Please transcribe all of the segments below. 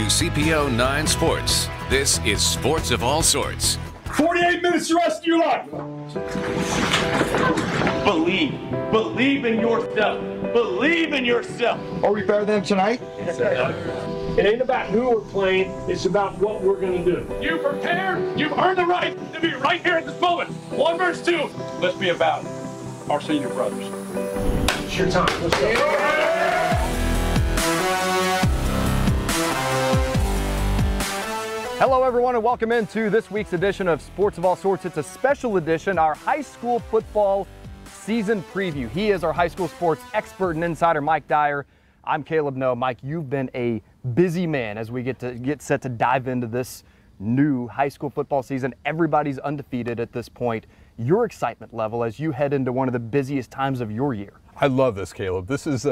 WCPO 9 Sports. This is Sports of All Sorts. 48 minutes the rest of your life. Believe. Believe in yourself. Believe in yourself. Are we better than tonight? It ain't about who we're playing. It's about what we're going to do. You prepared. You've earned the right to be right here at this moment. 1 verse 2. Let's be about our senior brothers. It's your time. Let's go. Hello, everyone, and welcome into this week's edition of Sports of All Sorts. It's a special edition, our high school football season preview. He is our high school sports expert and insider, Mike Dyer. I'm Caleb Noe. Mike, you've been a busy man as we get set to dive into this new high school football season. Everybody's undefeated at this point. Your excitement level as you head into one of the busiest times of your year. I love this, Caleb. This is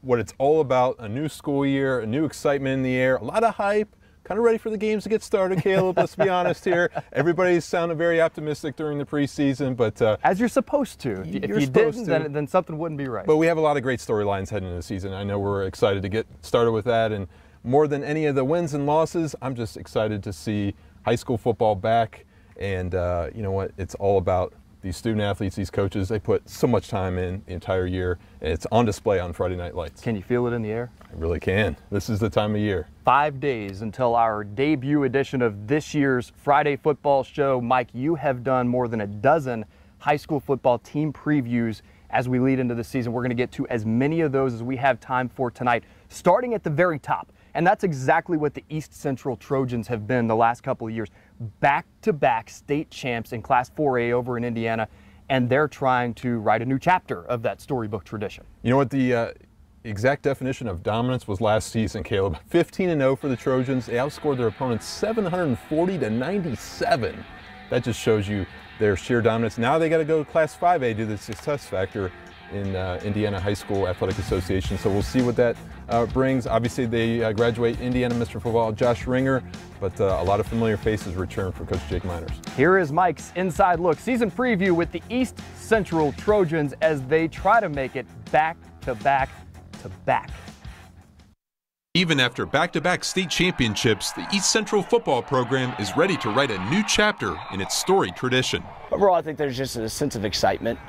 what it's all about, a new school year, a new excitement in the air, a lot of hype. Kind of ready for the games to get started, Caleb. Let's be honest here. Everybody's sounded very optimistic during the preseason, but as you're supposed to. If you didn't, then something wouldn't be right. But we have a lot of great storylines heading into the season. I know we're excited to get started with that, and more than any of the wins and losses, I'm just excited to see high school football back. And you know what? It's all about these student athletes, these coaches. They put so much time in the entire year, and it's on display on Friday Night Lights. Can you feel it in the air? I really can. This is the time of year. 5 days until our debut edition of this year's Friday football show. Mike, you have done more than a dozen high school football team previews as we lead into the season. We're going to get to as many of those as we have time for tonight, starting at the very top. And that's exactly what the East Central Trojans have been the last couple of years. Back-to-back state champs in Class 4A over in Indiana, and they're trying to write a new chapter of that storybook tradition. You know what the exact definition of dominance was last season, Caleb? 15-0 for the Trojans. They outscored their opponents 740-97. That just shows you their sheer dominance. Now they got to go to Class 5A, do the success factor in Indiana High School Athletic Association. So we'll see what that brings. Obviously, they graduate Indiana Mr. Football Josh Ringer, but a lot of familiar faces return for Coach Jake Miners. Here is Mike's inside look, season preview with the East Central Trojans as they try to make it back to back to back. Even after back-to-back state championships, the East Central football program is ready to write a new chapter in its storied tradition. Overall, I think there's just a sense of excitement.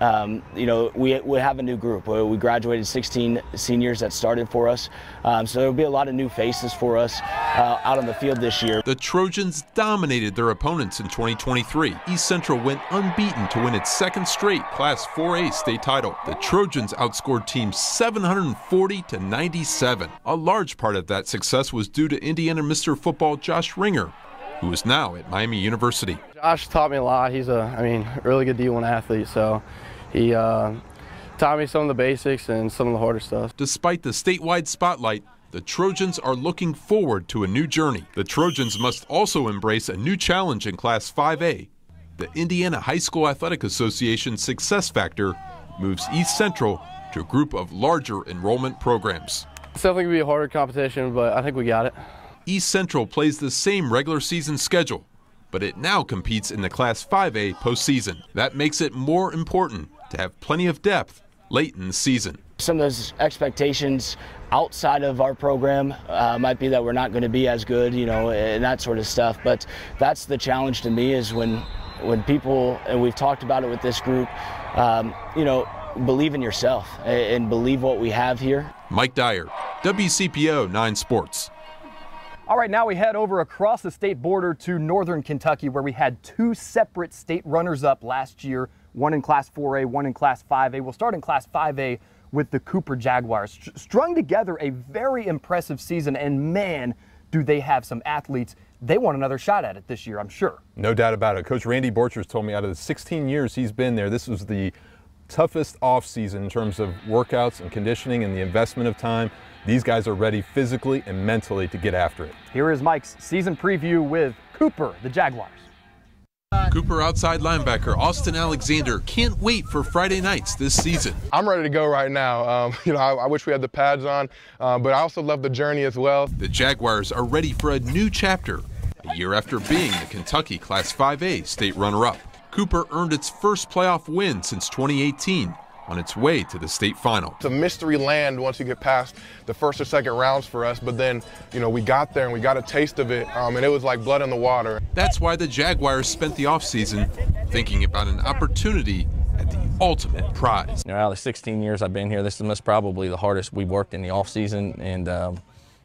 You know, we have a new group. We graduated 16 seniors that started for us, so there'll be a lot of new faces for us out on the field this year. The Trojans dominated their opponents in 2023. East Central went unbeaten to win its second straight Class 4A state title. The Trojans outscored teams 740-97. A large part of that success was due to Indiana Mr. Football Josh Ringer, who is now at Miami University. Josh taught me a lot. He's a really good D1 athlete, so he taught me some of the basics and some of the harder stuff. Despite the statewide spotlight, the Trojans are looking forward to a new journey. The Trojans must also embrace a new challenge in Class 5A. The Indiana High School Athletic Association Success Factor moves East Central to a group of larger enrollment programs. It's definitely going to be a harder competition, but I think we got it. East Central plays the same regular season schedule, but it now competes in the Class 5A postseason. That makes it more important to have plenty of depth late in the season. Some of those expectations outside of our program might be that we're not going to be as good, you know, and that sort of stuff. But that's the challenge to me is when people, and we've talked about it with this group, you know, believe in yourself and believe what we have here. Mike Dyer, WCPO 9 Sports. All right, now we head over across the state border to northern Kentucky, where we had two separate state runners-up last year, one in Class 4A, one in Class 5A. We'll start in Class 5A with the Cooper Jaguars. Strung together a very impressive season, and man, do they have some athletes. They want another shot at it this year, I'm sure. No doubt about it. Coach Randy Borchers told me out of the 16 years he's been there, this was the toughest off-season in terms of workouts and conditioning and the investment of time. These guys are ready physically and mentally to get after it. Here is Mike's season preview with Cooper, the Jaguars. Cooper outside linebacker Austin Alexander can't wait for Friday nights this season. I'm ready to go right now. You know, I wish we had the pads on, but I also love the journey as well. The Jaguars are ready for a new chapter, a year after being the Kentucky Class 5A state runner-up. Cooper earned its first playoff win since 2018 on its way to the state final. It's a mystery land once you get past the first or second rounds for us, but then, you know, we got there and we got a taste of it, and it was like blood in the water. That's why the Jaguars spent the offseason thinking about an opportunity at the ultimate prize. You know, out of the 16 years I've been here, this is most probably the hardest we've worked in the offseason, and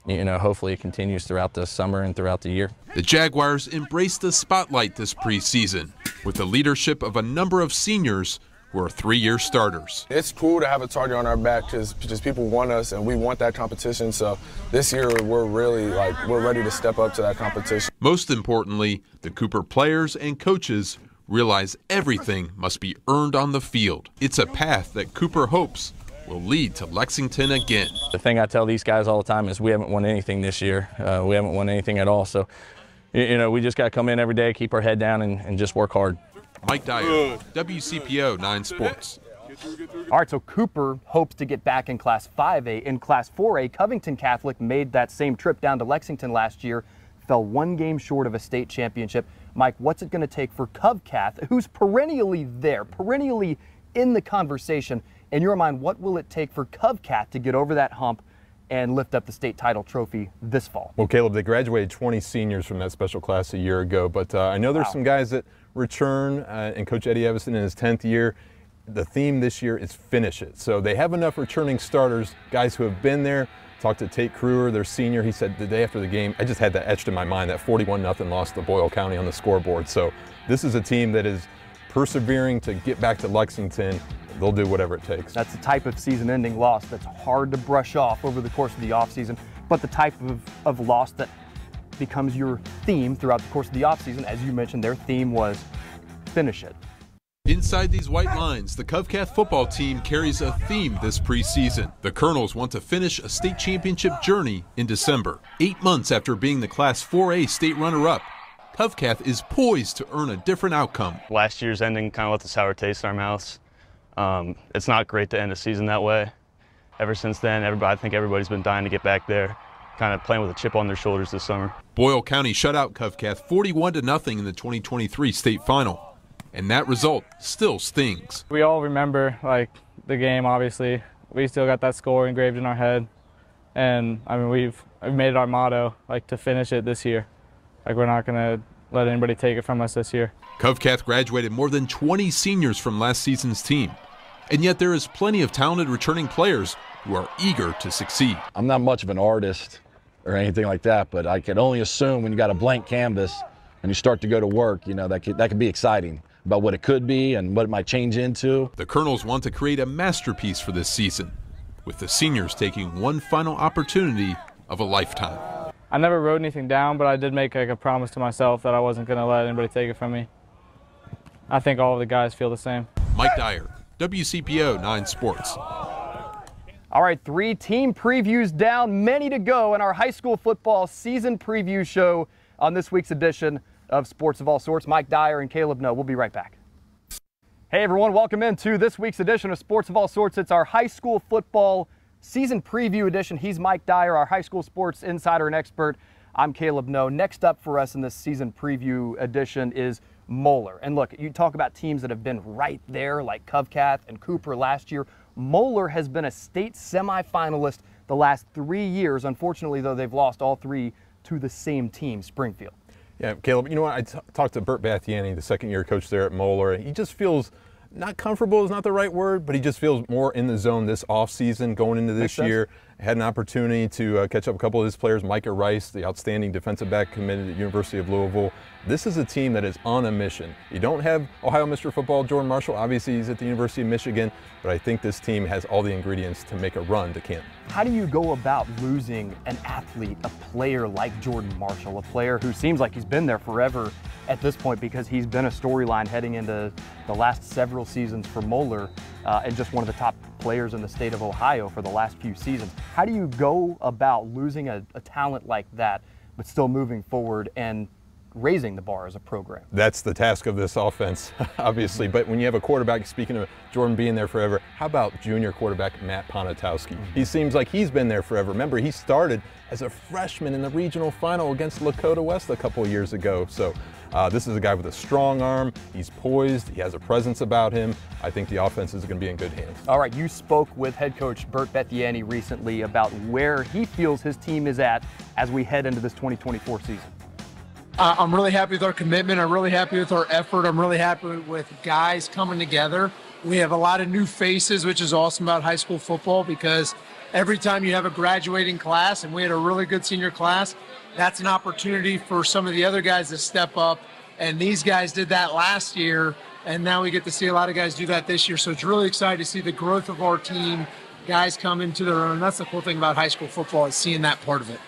you know, hopefully it continues throughout the summer and throughout the year. The Jaguars embraced the spotlight this preseason with the leadership of a number of seniors who are three-year starters. It's cool to have a target on our back because people want us and we want that competition. So this year we're really we're ready to step up to that competition. Most importantly, the Cooper players and coaches realize everything must be earned on the field. It's a path that Cooper hopes will lead to Lexington again. The thing I tell these guys all the time is we haven't won anything this year. We haven't won anything at all. So, you know, we just got to come in every day, keep our head down, and just work hard. Mike Dyer, WCPO 9 Sports. All right, so Cooper hopes to get back in Class 5A. In Class 4A, Covington Catholic made that same trip down to Lexington last year, fell one game short of a state championship. Mike, what's it going to take for CovCath, who's perennially there, perennially in the conversation? In your mind, what will it take for CovCath to get over that hump and lift up the state title trophy this fall? Well, Caleb, they graduated 20 seniors from that special class a year ago, but I know there's some guys that return, and Coach Eddie Evison in his 10th year. The theme this year is finish it. So they have enough returning starters, guys who have been there. Talked to Tate Crewer, their senior. He said the day after the game, I just had that etched in my mind, that 41-0 loss to Boyle County on the scoreboard. So this is a team that is persevering to get back to Lexington. They'll do whatever it takes. That's the type of season-ending loss that's hard to brush off over the course of the offseason, but the type of loss that becomes your theme throughout the course of the offseason. As you mentioned, their theme was finish it. Inside these white lines, the CovCath football team carries a theme this preseason. The Colonels want to finish a state championship journey in December. 8 months after being the Class 4A state runner-up, CovCath is poised to earn a different outcome. Last year's ending kind of left a sour taste in our mouths. It's not great to end a season that way. Ever since then, I think everybody's been dying to get back there, kind of playing with a chip on their shoulders this summer. Boyle County shut out CovCath 41-0 in the 2023 state final, and that result still stings. We all remember the game. Obviously, we still got that score engraved in our head, and I mean we've made it our motto to finish it this year. We're not gonna let anybody take it from us this year. CovCath graduated more than 20 seniors from last season's team, and yet there is plenty of talented returning players who are eager to succeed. I'm not much of an artist or anything like that, but I can only assume when you got a blank canvas and you start to go to work, you know, that could be exciting about what it could be and what it might change into. The Colonels want to create a masterpiece for this season, with the seniors taking one final opportunity of a lifetime. I never wrote anything down, but I did make a promise to myself that I wasn't going to let anybody take it from me. I think all of the guys feel the same. Mike Dyer, WCPO 9 Sports. All right, 3 team previews down, many to go in our high school football season preview show on this week's edition of Sports of All Sorts. Mike Dyer and Caleb Noe. We'll be right back. Hey everyone, welcome into this week's edition of Sports of All Sorts. It's our high school football season preview edition. He's Mike Dyer, our high school sports insider and expert. I'm Caleb Noe. Next up for us in this season preview edition is Moeller. And look, you talk about teams that have been right there like CovCath and Cooper last year. Moeller has been a state semifinalist the last 3 years. Unfortunately, though, they've lost all 3 to the same team, Springfield. Yeah, Caleb, you know what? I talked to Bert Bathiani, the second-year coach there at Moeller. He just feels not comfortable is not the right word, but he just feels more in the zone this offseason going into this year. Had an opportunity to catch up a couple of his players, Micah Rice, the outstanding defensive back committed at the University of Louisville. This is a team that is on a mission. You don't have Ohio Mr. Football Jordan Marshall. Obviously, he's at the University of Michigan, but I think this team has all the ingredients to make a run to Canton. How do you go about losing an athlete, a player like Jordan Marshall, a player who seems like he's been there forever at this point because he's been a storyline heading into the last several seasons for Moeller and just one of the top players in the state of Ohio for the last few seasons? How do you go about losing a talent like that but still moving forward and raising the bar as a program? That's the task of this offense, obviously. But when you have a quarterback, speaking of Jordan being there forever, how about junior quarterback Matt Ponatowski? He seems like he's been there forever. Remember, he started as a freshman in the regional final against Lakota West a couple of years ago. So This is a guy with a strong arm. He's poised. He has a presence about him. I think the offense is going to be in good hands. All right, you spoke with head coach Bert Bethiani recently about where he feels his team is at as we head into this 2024 season. I'm really happy with our commitment. I'm really happy with our effort. I'm really happy with guys coming together. We have a lot of new faces, which is awesome about high school football, because every time you have a graduating class, and we had a really good senior class, that's an opportunity for some of the other guys to step up. And these guys did that last year, and now we get to see a lot of guys do that this year. So it's really exciting to see the growth of our team, guys come into their own. That's the cool thing about high school football, is seeing that part of it.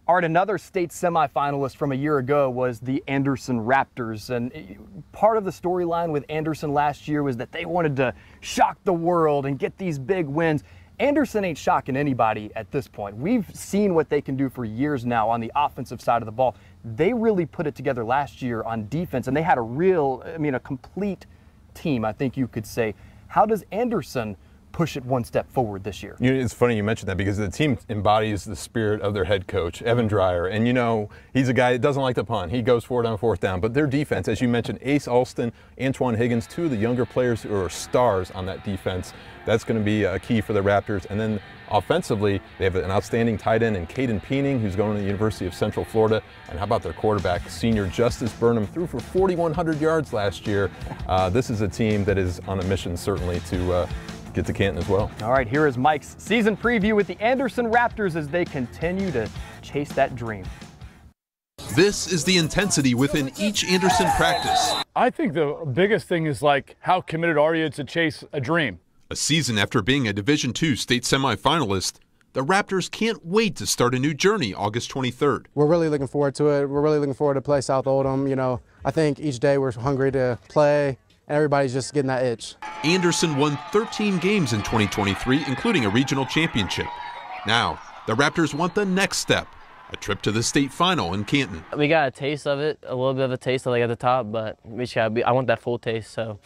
All right, another state semifinalist from a year ago was the Anderson Raptors. And part of the storyline with Anderson last year was that they wanted to shock the world and get these big wins. Anderson ain't shocking anybody at this point. We've seen what they can do for years now on the offensive side of the ball. They really put it together last year on defense, and they had a complete team, I think you could say. How does Anderson push it one step forward this year? You know, it's funny you mentioned that, because the team embodies the spirit of their head coach, Evan Dreyer. And, you know, he's a guy that doesn't like to punt. He goes for it on fourth down. But their defense, as you mentioned, Ace Alston, Antoine Higgins, two of the younger players who are stars on that defense. That's going to be a key for the Raptors. And then offensively, they have an outstanding tight end in Caden Peening, who's going to the University of Central Florida. And how about their quarterback, senior Justice Burnham, threw for 4,100 yards last year. This is a team that is on a mission, certainly, to get to Canton as well. All right, here is Mike's season preview with the Anderson Raptors as they continue to chase that dream. This is the intensity within each Anderson practice. I think the biggest thing is, like, how committed are you to chase a dream? A season after being a Division II state semifinalist, the Raptors can't wait to start a new journey August 23rd. We're really looking forward to it. We're really looking forward to play South Oldham. You know, I think each day we're hungry to play, and everybody's just getting that itch. Anderson won 13 games in 2023, including a regional championship. Now, the Raptors want the next step, a trip to the state final in Canton. We got a taste of it, a little bit of a taste of, like, at the top, but we just gotta I want that full taste. So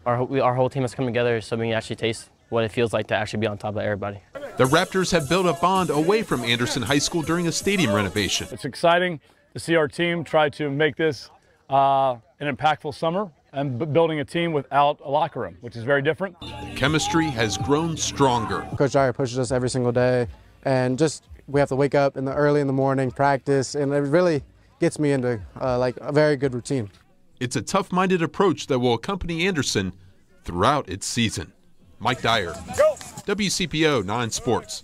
our whole team has come together so we can actually taste what it feels like to actually be on top of everybody. The Raptors have built a bond away from Anderson High School during a stadium renovation. It's exciting to see our team try to make this an impactful summer and building a team without a locker room, which is very different. The chemistry has grown stronger. Coach Dreyer pushes us every single day, and just we have to wake up early in the morning, practice, and it really gets me into like a very good routine. It's a tough-minded approach that will accompany Anderson throughout its season. Mike Dyer, WCPO 9 Sports.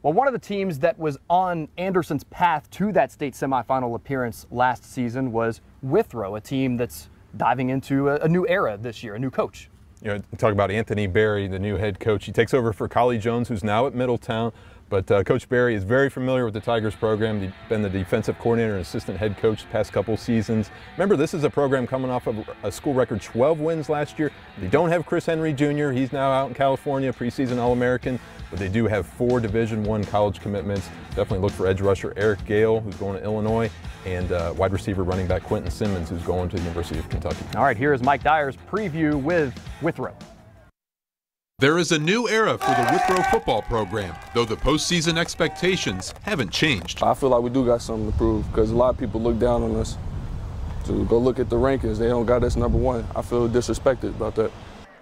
Well, one of the teams that was on Anderson's path to that state semifinal appearance last season was Withrow, a team that's diving into a new era this year, a new coach. You know, talk about Anthony Berry, the new head coach. He takes over for Collie Jones, who's now at Middletown. But Coach Berry is very familiar with the Tigers program. He's been the defensive coordinator and assistant head coach the past couple seasons. Remember, this is a program coming off of a school record 12 wins last year. They don't have Chris Henry Jr. He's now out in California, preseason All-American. But they do have 4 Division I college commitments. Definitely look for edge rusher Eric Gale, who's going to Illinois, and wide receiver running back Quentin Simmons, who's going to the University of Kentucky. All right, here is Mike Dyer's preview with Withrow. There is a new era for the Withrow football program, though the postseason expectations haven't changed. I feel like we do got something to prove, because a lot of people look down on us. To go look at the rankings, they don't got us #1. I feel disrespected about that.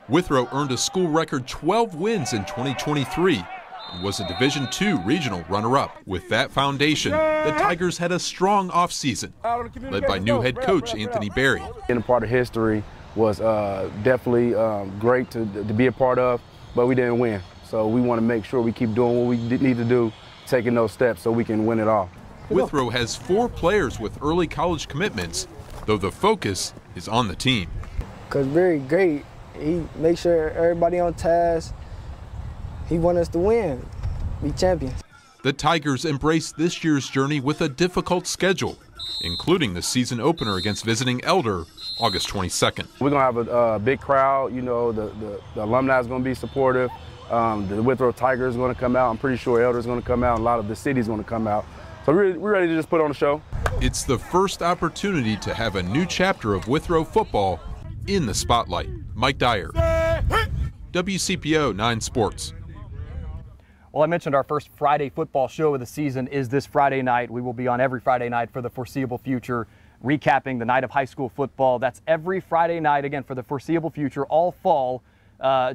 Withrow earned a school record 12 wins in 2023 and was a Division II regional runner-up. With that foundation, the Tigers had a strong offseason, led by new head coach Anthony Berry. Being a part of history was definitely great to be a part of, but we didn't win. So we want to make sure we keep doing what we need to do, taking those steps so we can win it all. Withrow has 4 players with early college commitments, though the focus is on the team. Coach Berry, great. He makes sure everybody on task. He wants us to win, be champions. The Tigers embraced this year's journey with a difficult schedule, including the season opener against visiting Elder, August 22nd. We're going to have a big crowd. You know, the alumni is going to be supportive. The Withrow Tigers is going to come out. I'm pretty sure Elder is going to come out. And a lot of the city is going to come out. So we're ready to just put on a show. It's the first opportunity to have a new chapter of Withrow football in the spotlight. Mike Dyer, WCPO 9 Sports. Well, I mentioned our first Friday football show of the season is this Friday night. We will be on every Friday night for the foreseeable future recapping the night of high school football. That's every Friday night, again, for the foreseeable future, all fall,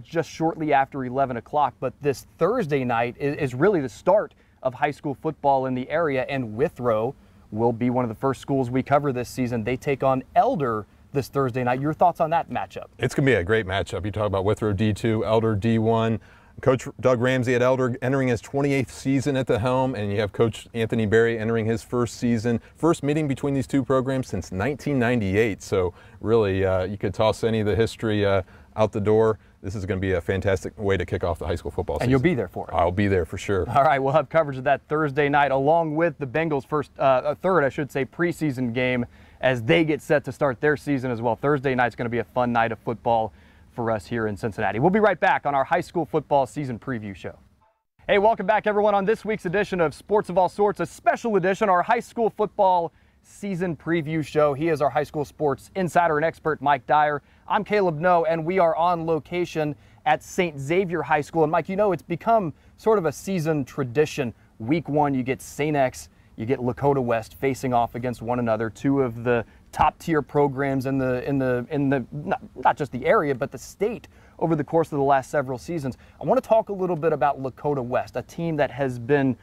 just shortly after 11 o'clock. But this Thursday night is really the start of high school football in the area, and Withrow will be one of the first schools we cover this season. They take on Elder this Thursday night. Your thoughts on that matchup? It's going to be a great matchup. You talk about Withrow D2, Elder D1. Coach Doug Ramsey at Elder entering his 28th season at the helm, and you have Coach Anthony Berry entering his first season. First meeting between these two programs since 1998. So really, you could toss any of the history out the door. This is going to be a fantastic way to kick off the high school football season. And you'll be there for it. I'll be there for sure. All right, we'll have coverage of that Thursday night, along with the Bengals' third preseason game, as they get set to start their season as well. Thursday night's going to be a fun night of football for us here in Cincinnati. We'll be right back on our high school football season preview show. Hey, welcome back, everyone, on this week's edition of Sports of All Sorts, a special edition, our high school football season preview show. He is our high school sports insider and expert, Mike Dyer. I'm Caleb Noe, and we are on location at St. Xavier High School. And Mike, you know, it's become sort of a season tradition. Week one, you get St. X, you get Lakota West facing off against one another, two of the top tier programs in the not just the area, but the state over the course of the last several seasons. I want to talk a little bit about Lakota West, a team that has been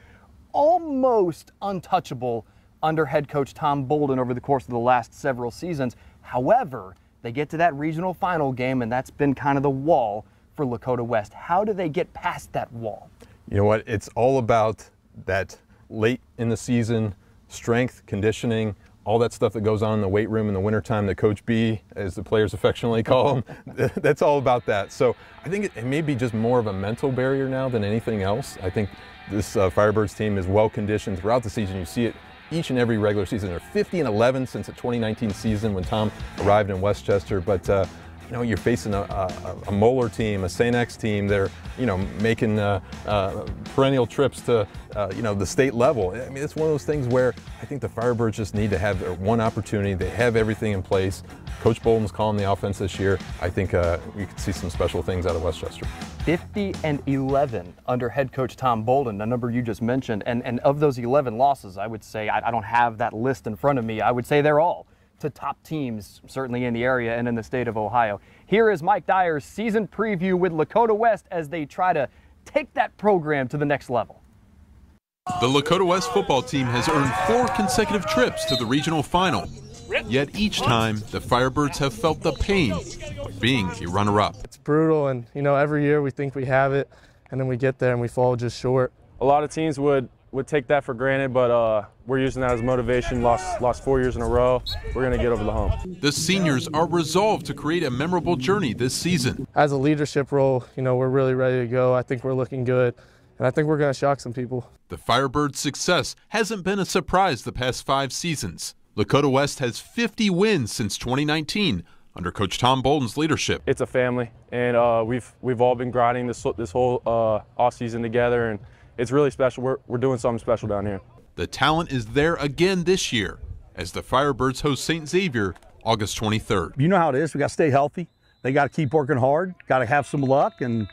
almost untouchable under head coach Tom Bolden over the course of the last several seasons. However, they get to that regional final game, and that's been kind of the wall for Lakota West. How do they get past that wall? You know what? It's all about that late in the season strength, conditioning, all that stuff that goes on in the weight room in the wintertime that Coach B, as the players affectionately call him, that's all about that. So I think it may be just more of a mental barrier now than anything else. I think this Firebirds team is well conditioned throughout the season. You see it each and every regular season. They're 50-11 since the 2019 season when Tom arrived in Westchester. But you know, you're facing a Moeller team, a St. X team. They're, you know, making perennial trips to, you know, the state level. I mean, it's one of those things where I think the Firebirds just need to have their one opportunity. They have everything in place. Coach Bolden's calling the offense this year. I think we could see some special things out of Westchester. 50-11 under head coach Tom Bolden, the number you just mentioned. And of those 11 losses, I would say, I don't have that list in front of me. I would say they're all to top teams, certainly in the area and in the state of Ohio. Here is Mike Dyer's season preview with Lakota West as they try to take that program to the next level. The Lakota West football team has earned 4 consecutive trips to the regional final. Yet each time, the Firebirds have felt the pain of being a runner-up. It's brutal, and you know, every year we think we have it, and then we get there and we fall just short. A lot of teams would take that for granted, but we're using that as motivation. Lost 4 years in a row. We're going to get over the hump. The seniors are resolved to create a memorable journey this season. As a leadership role, you know, we're really ready to go. I think we're looking good, and I think we're going to shock some people. The Firebirds' success hasn't been a surprise the past 5 seasons. Lakota West has 50 wins since 2019 under Coach Tom Bolden's leadership. It's a family, and we've all been grinding this whole offseason together, and it's really special. We're doing something special down here. The talent is there again this year as the Firebirds host St. Xavier August 23rd. You know how it is. We got to stay healthy. They got to keep working hard. Got to have some luck, and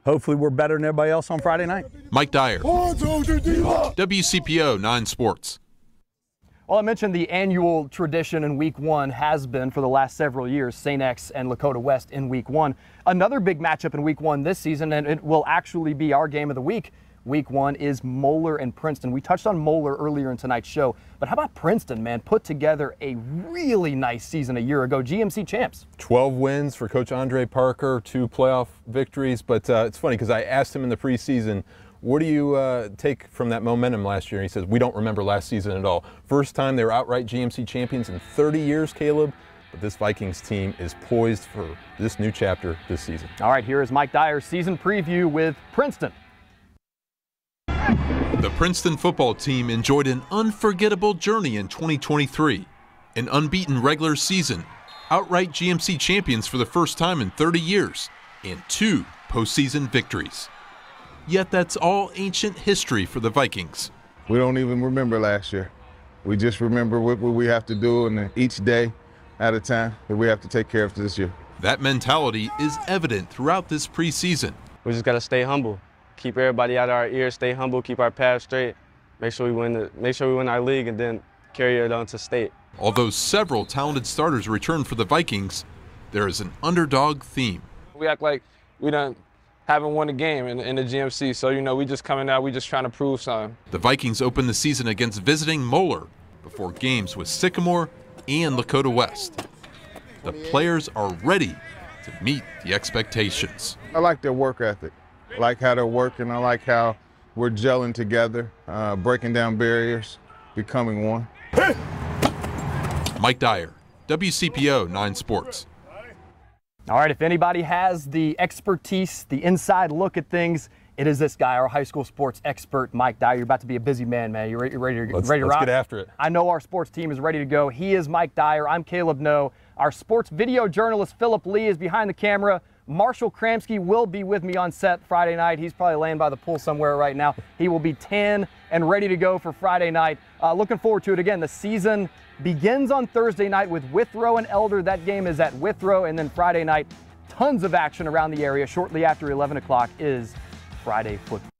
hopefully we're better than everybody else on Friday night. Mike Dyer, WCPO 9 Sports. Well, I mentioned the annual tradition in week one has been for the last several years, St. X and Lakota West in week one. Another big matchup in week one this season, and it will actually be our game of the week. Week one is Moeller and Princeton. We touched on Moeller earlier in tonight's show, but how about Princeton, man? Put together a really nice season a year ago, GMC champs. 12 wins for Coach Andre Parker, 2 playoff victories, but it's funny because I asked him in the preseason, what do you take from that momentum last year? And he says, we don't remember last season at all. First time they were outright GMC champions in 30 years, Caleb. But this Vikings team is poised for this new chapter this season. All right, here is Mike Dyer's season preview with Princeton. The Princeton football team enjoyed an unforgettable journey in 2023. An unbeaten regular season, outright GMC champions for the first time in 30 years, and 2 postseason victories. Yet that's all ancient history for the Vikings. We don't even remember last year. We just remember what we have to do, and each day at a time that we have to take care of this year. That mentality is evident throughout this preseason. We just got to stay humble, keep everybody out of our ears, stay humble, keep our path straight, make sure we win our league, and then carry it on to state. Although several talented starters returned for the Vikings, there is an underdog theme. We act like we haven't won a game in the GMC, so, you know, we just coming out, we just trying to prove something. The Vikings opened the season against visiting Moeller before games with Sycamore and Lakota West. The players are ready to meet the expectations. I like their work ethic. I like how they're working. I like how we're gelling together, breaking down barriers, becoming one. Mike Dyer, WCPO 9 Sports. All right, if anybody has the expertise, the inside look at things, it is this guy, our high school sports expert, Mike Dyer. You're about to be a busy man, man. You're ready to rock? Let's get after it. I know our sports team is ready to go. He is Mike Dyer. I'm Caleb No. Our sports video journalist, Philip Lee, is behind the camera. Marshall Kramsky will be with me on set Friday night. He's probably laying by the pool somewhere right now. He will be tan and ready to go for Friday night. Looking forward to it. Again, the season begins on Thursday night with Withrow and Elder. That game is at Withrow. And then Friday night, tons of action around the area. Shortly after 11 o'clock is Friday football.